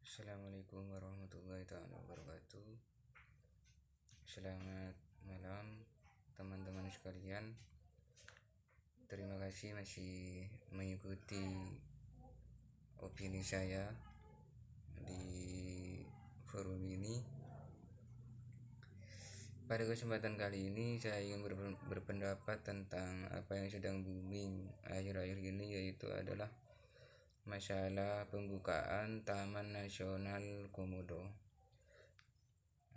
Assalamualaikum warahmatullahi wabarakatuh. Selamat malam teman-teman sekalian. Terima kasih masih mengikuti opini saya di forum ini. Pada kesempatan kali ini saya ingin berpendapat tentang apa yang sedang booming akhir-akhir ini, yaitu adalah masalah pembukaan Taman Nasional Komodo.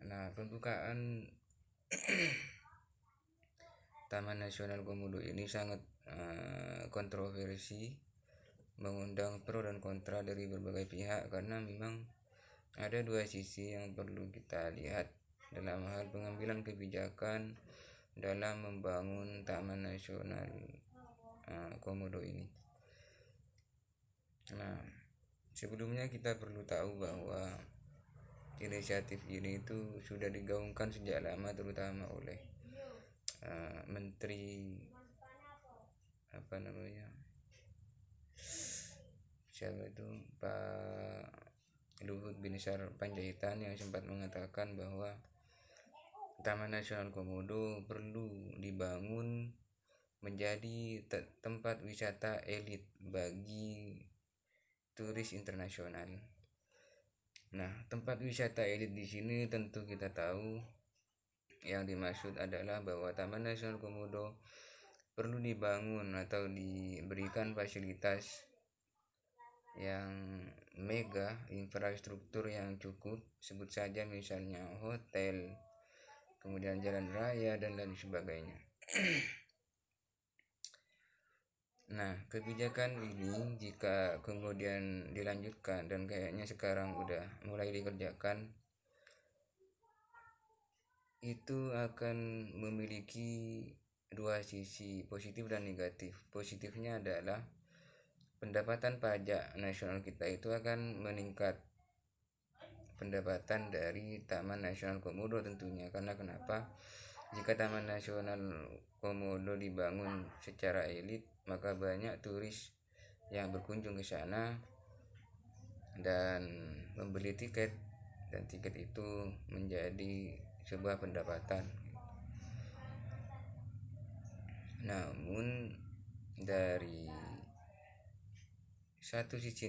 Nah, pembukaan Taman Nasional Komodo ini sangat kontroversi, mengundang pro dan kontra dari berbagai pihak, karena memang ada dua sisi yang perlu kita lihat dalam hal pengambilan kebijakan dalam membangun Taman Nasional Komodo ini. Nah, sebelumnya kita perlu tahu bahwa inisiatif ini itu sudah digaungkan sejak lama, terutama oleh Menteri siapa itu, Pak Luhut Binsar Panjaitan, yang sempat mengatakan bahwa Taman Nasional Komodo perlu dibangun menjadi tempat wisata elit bagi turis internasional. Nah, tempat wisata elit di sini tentu kita tahu yang dimaksud adalah bahwa Taman Nasional Komodo perlu dibangun atau diberikan fasilitas yang mega, infrastruktur yang cukup, sebut saja misalnya hotel, kemudian jalan raya dan lain sebagainya. Nah, kebijakan ini jika kemudian dilanjutkan, dan kayaknya sekarang udah mulai dikerjakan, itu akan memiliki dua sisi, positif dan negatif. Positifnya adalah pendapatan pajak nasional kita itu akan meningkat, pendapatan dari Taman Nasional Komodo tentunya. Karena kenapa? Jika Taman Nasional Komodo dibangun secara elit, maka banyak turis yang berkunjung ke sana dan membeli tiket, dan tiket itu menjadi sebuah pendapatan. Namun dari satu sisi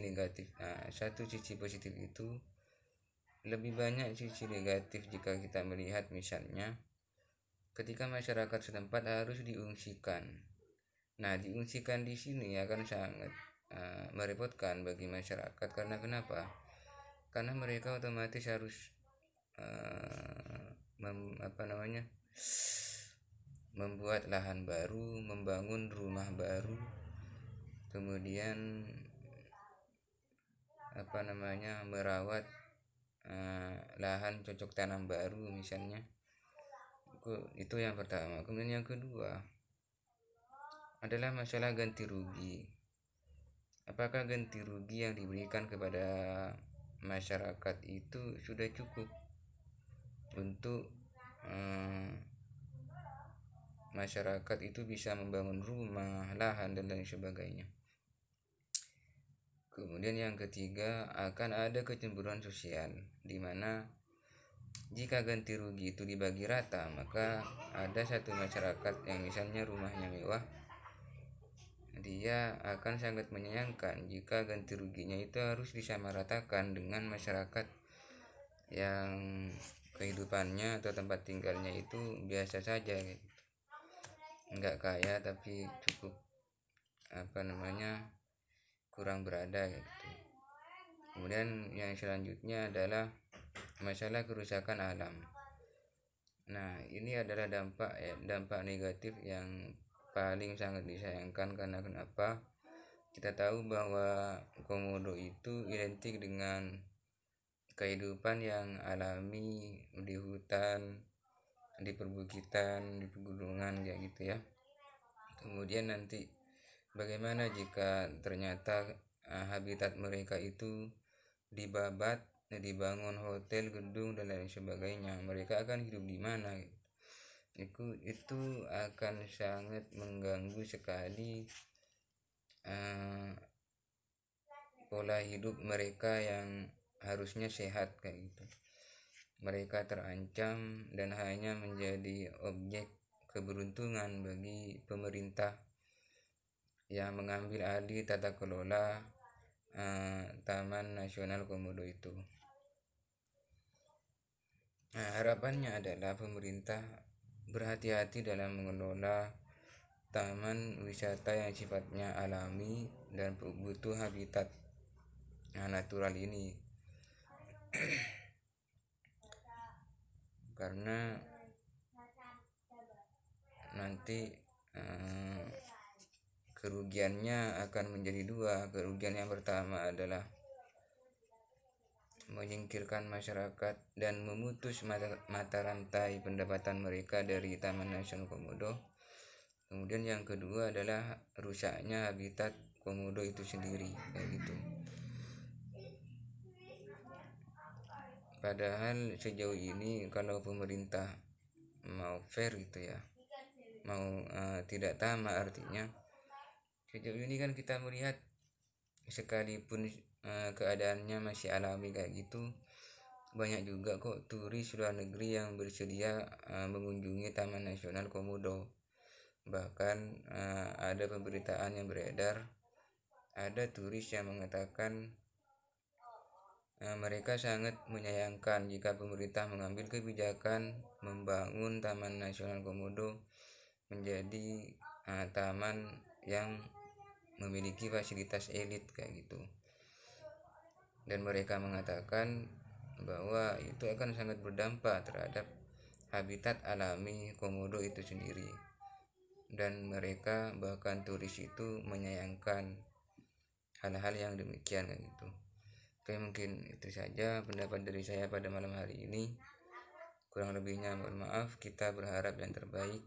positif itu lebih banyak sisi negatif jika kita melihat, misalnya ketika masyarakat setempat harus diungsikan. Nah, diungsikan di sini akan sangat merepotkan bagi masyarakat. Karena kenapa? Karena mereka otomatis harus membuat lahan baru, membangun rumah baru, kemudian merawat lahan cocok tanam baru misalnya. Itu yang pertama. Kemudian yang kedua adalah masalah ganti rugi. Apakah ganti rugi yang diberikan kepada masyarakat itu sudah cukup untuk masyarakat itu bisa membangun rumah, lahan, dan lain sebagainya. Kemudian yang ketiga, akan ada kecemburuan sosial, di mana jika ganti rugi itu dibagi rata, maka ada satu masyarakat yang misalnya rumahnya mewah, dia akan sangat menyayangkan jika ganti ruginya itu harus disamaratakan dengan masyarakat yang kehidupannya atau tempat tinggalnya itu biasa saja, nggak kaya tapi cukup kurang berada gitu. Kemudian yang selanjutnya adalah masalah kerusakan alam. Nah, ini adalah dampak negatif yang paling sangat disayangkan. Karena kenapa? Kita tahu bahwa Komodo itu identik dengan kehidupan yang alami di hutan, di perbukitan, di pegunungan, ya gitu ya. Kemudian nanti bagaimana jika ternyata habitat mereka itu dibabat, dibangun hotel, gedung, dan lain sebagainya? Mereka akan hidup di mana? Itu akan sangat mengganggu sekali pola hidup mereka yang harusnya sehat kayak gitu. Mereka terancam dan hanya menjadi objek keberuntungan bagi pemerintah yang mengambil alih tata kelola Taman Nasional Komodo itu. Nah, harapannya adalah pemerintah berhati-hati dalam mengelola taman wisata yang sifatnya alami dan butuh habitat natural ini, karena nanti kerugiannya akan menjadi dua. Kerugian yang pertama adalah menyingkirkan masyarakat dan memutus mata rantai pendapatan mereka dari Taman Nasional Komodo. Kemudian yang kedua adalah rusaknya habitat komodo itu sendiri kayak gitu. Padahal sejauh ini kalau pemerintah mau fair gitu ya, mau tidak tamak, artinya sejauh ini kan kita melihat sekalipun keadaannya masih alami kayak gitu, banyak juga kok turis luar negeri yang bersedia mengunjungi Taman Nasional Komodo. Bahkan ada pemberitaan yang beredar, ada turis yang mengatakan mereka sangat menyayangkan jika pemerintah mengambil kebijakan membangun Taman Nasional Komodo menjadi taman yang memiliki fasilitas elit kayak gitu. Dan mereka mengatakan bahwa itu akan sangat berdampak terhadap habitat alami komodo itu sendiri. Dan mereka bahkan turis itu menyayangkan hal-hal yang demikian kayak gitu. Oke, mungkin itu saja pendapat dari saya pada malam hari ini. Kurang lebihnya mohon maaf. Kita berharap yang terbaik.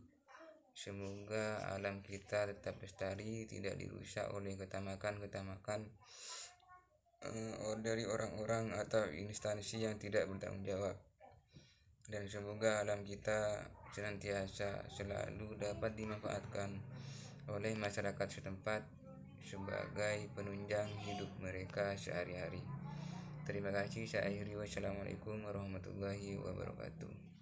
Semoga alam kita tetap lestari, tidak dirusak oleh ketamakan-ketamakan dari orang-orang atau instansi yang tidak bertanggung jawab. Dan semoga alam kita senantiasa selalu dapat dimanfaatkan oleh masyarakat setempat sebagai penunjang hidup mereka sehari-hari. Terima kasih, saya akhiri. Wassalamualaikum warahmatullahi wabarakatuh.